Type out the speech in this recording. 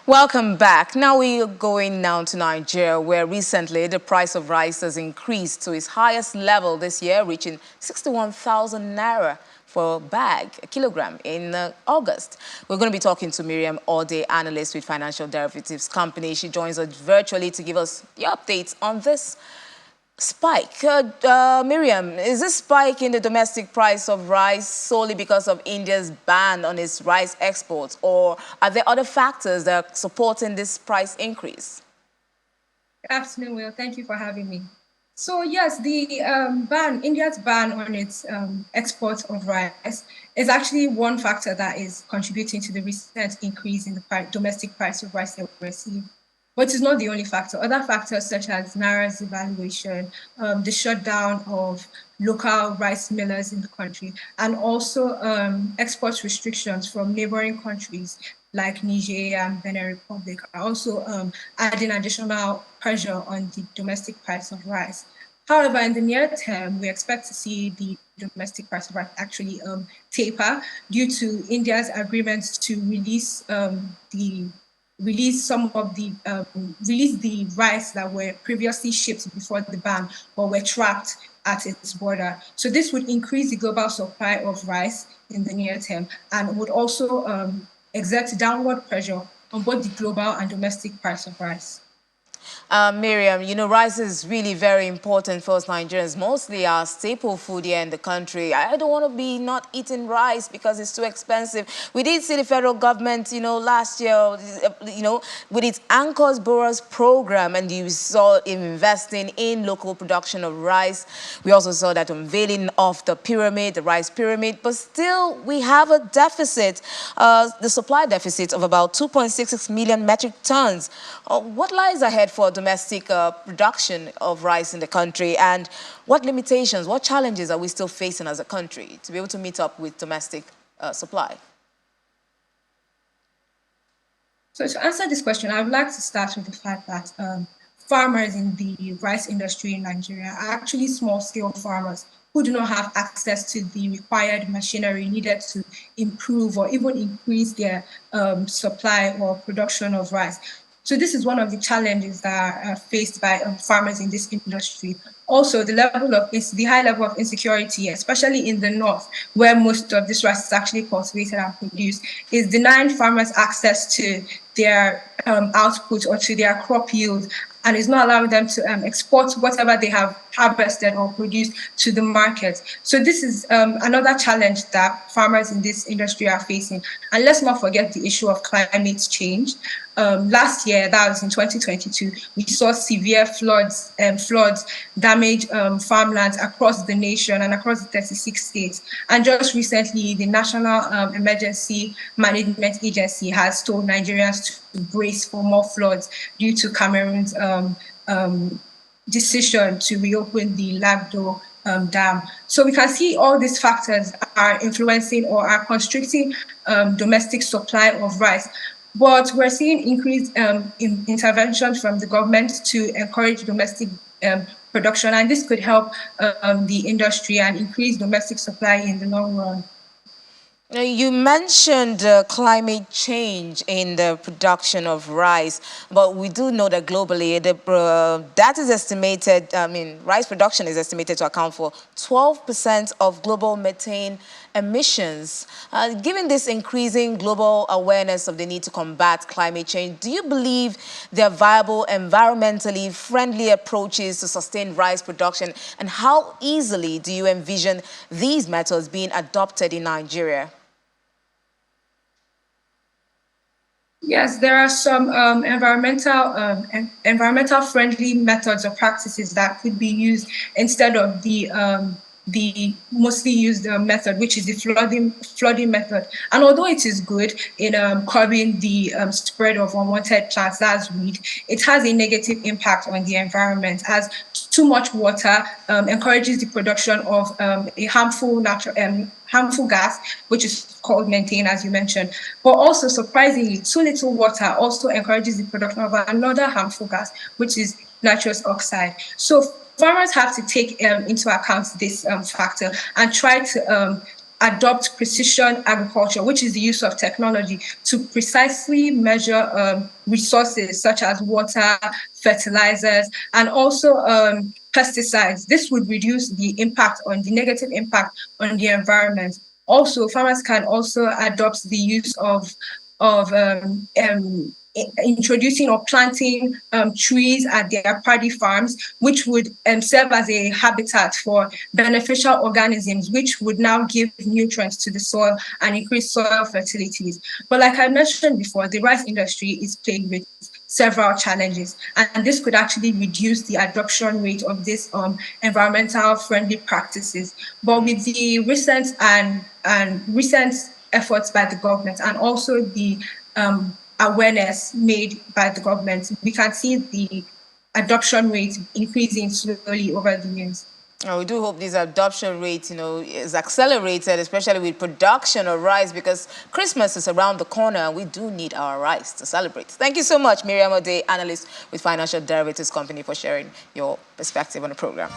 Welcome back. Now we are going now to Nigeria, where recently the price of rice has increased to its highest level this year, reaching 61,000 naira for a bag, a kilogram, in August. We're going to be talking to Miriam Ode, analyst with Financial Derivatives Company. She joins us virtually to give us the updates on this spike. Miriam, is this spike in the domestic price of rice solely because of India's ban on its rice exports, or are there other factors that are supporting this price increase? Good afternoon, Will. Thank you for having me. So yes, the India's ban on its export of rice is actually one factor that is contributing to the recent increase in the domestic price of rice that we're seeing. But it's not the only factor. Other factors such as Naira's devaluation, the shutdown of local rice millers in the country, and also export restrictions from neighboring countries like Niger and Benin Republic are also adding additional pressure on the domestic price of rice. However, in the near term, we expect to see the domestic price of rice actually taper due to India's agreement to release the rice that were previously shipped before the ban but were trapped at its border. So this would increase the global supply of rice in the near term and would also exert downward pressure on both the global and domestic price of rice. Miriam, you know, rice is really very important for us Nigerians, mostly our staple food here in the country. I don't want to be not eating rice because it's too expensive. We did see the federal government, you know, last year, you know, with its Anchors Borers program, and you saw investing in local production of rice. We also saw that unveiling of the pyramid, the rice pyramid, but still we have a deficit, the supply deficit of about 2.66 million metric tons. What lies ahead for domestic production of rice in the country, and what limitations, what challenges are we still facing as a country to be able to meet up with domestic supply? So to answer this question, I would like to start with the fact that farmers in the rice industry in Nigeria are actually small-scale farmers who do not have access to the required machinery needed to improve or even increase their supply or production of rice. So this is one of the challenges that are faced by farmers in this industry. Also, the high level of insecurity, especially in the north, where most of this rice is actually cultivated and produced, is denying farmers access to their output or to their crop yield, and is not allowing them to export whatever they have harvested or produced to the market. So this is another challenge that farmers in this industry are facing. And let's not forget the issue of climate change. Last year, that was in 2022, we saw severe floods damage farmlands across the nation and across the 36 states. And just recently, the National Emergency Management Agency has told Nigerians to brace for more floods due to Cameroon's decision to reopen the Lagdo dam. So we can see all these factors are influencing or are constricting domestic supply of rice. But we're seeing increased intervention from the government to encourage domestic production, and this could help the industry and increase domestic supply in the long run. You mentioned climate change in the production of rice, but we do know that globally that is estimated, rice production is estimated to account for 12% of global methane emissions. Given this increasing global awareness of the need to combat climate change, do you believe there are viable, environmentally friendly approaches to sustain rice production, and how easily do you envision these methods being adopted in Nigeria? Yes, there are some environmental friendly methods or practices that could be used instead of the mostly used method, which is the flooding method. And although it is good in curbing the spread of unwanted plants, that's weed, it has a negative impact on the environment, as too much water encourages the production of a harmful gas, which is called methane, as you mentioned. But also, surprisingly, too little water also encourages the production of another harmful gas, which is nitrous oxide. So farmers have to take into account this factor and try to adopt precision agriculture, which is the use of technology to precisely measure resources such as water, fertilizers, and also pesticides. This would reduce the negative impact on the environment. Also, farmers can also adopt the use of introducing or planting trees at their paddy farms, which would serve as a habitat for beneficial organisms, which would now give nutrients to the soil and increase soil fertilities. But like I mentioned before, the rice industry is plagued with several challenges, and this could actually reduce the adoption rate of these environmental friendly practices. But with the recent efforts by the government and also the awareness made by the government, we can see the adoption rate increasing slowly over the years. We do hope this adoption rate, is accelerated, especially with production of rice, because Christmas is around the corner and we do need our rice to celebrate. Thank you so much, Miriam Ode, analyst with Financial Derivatives Company, for sharing your perspective on the program.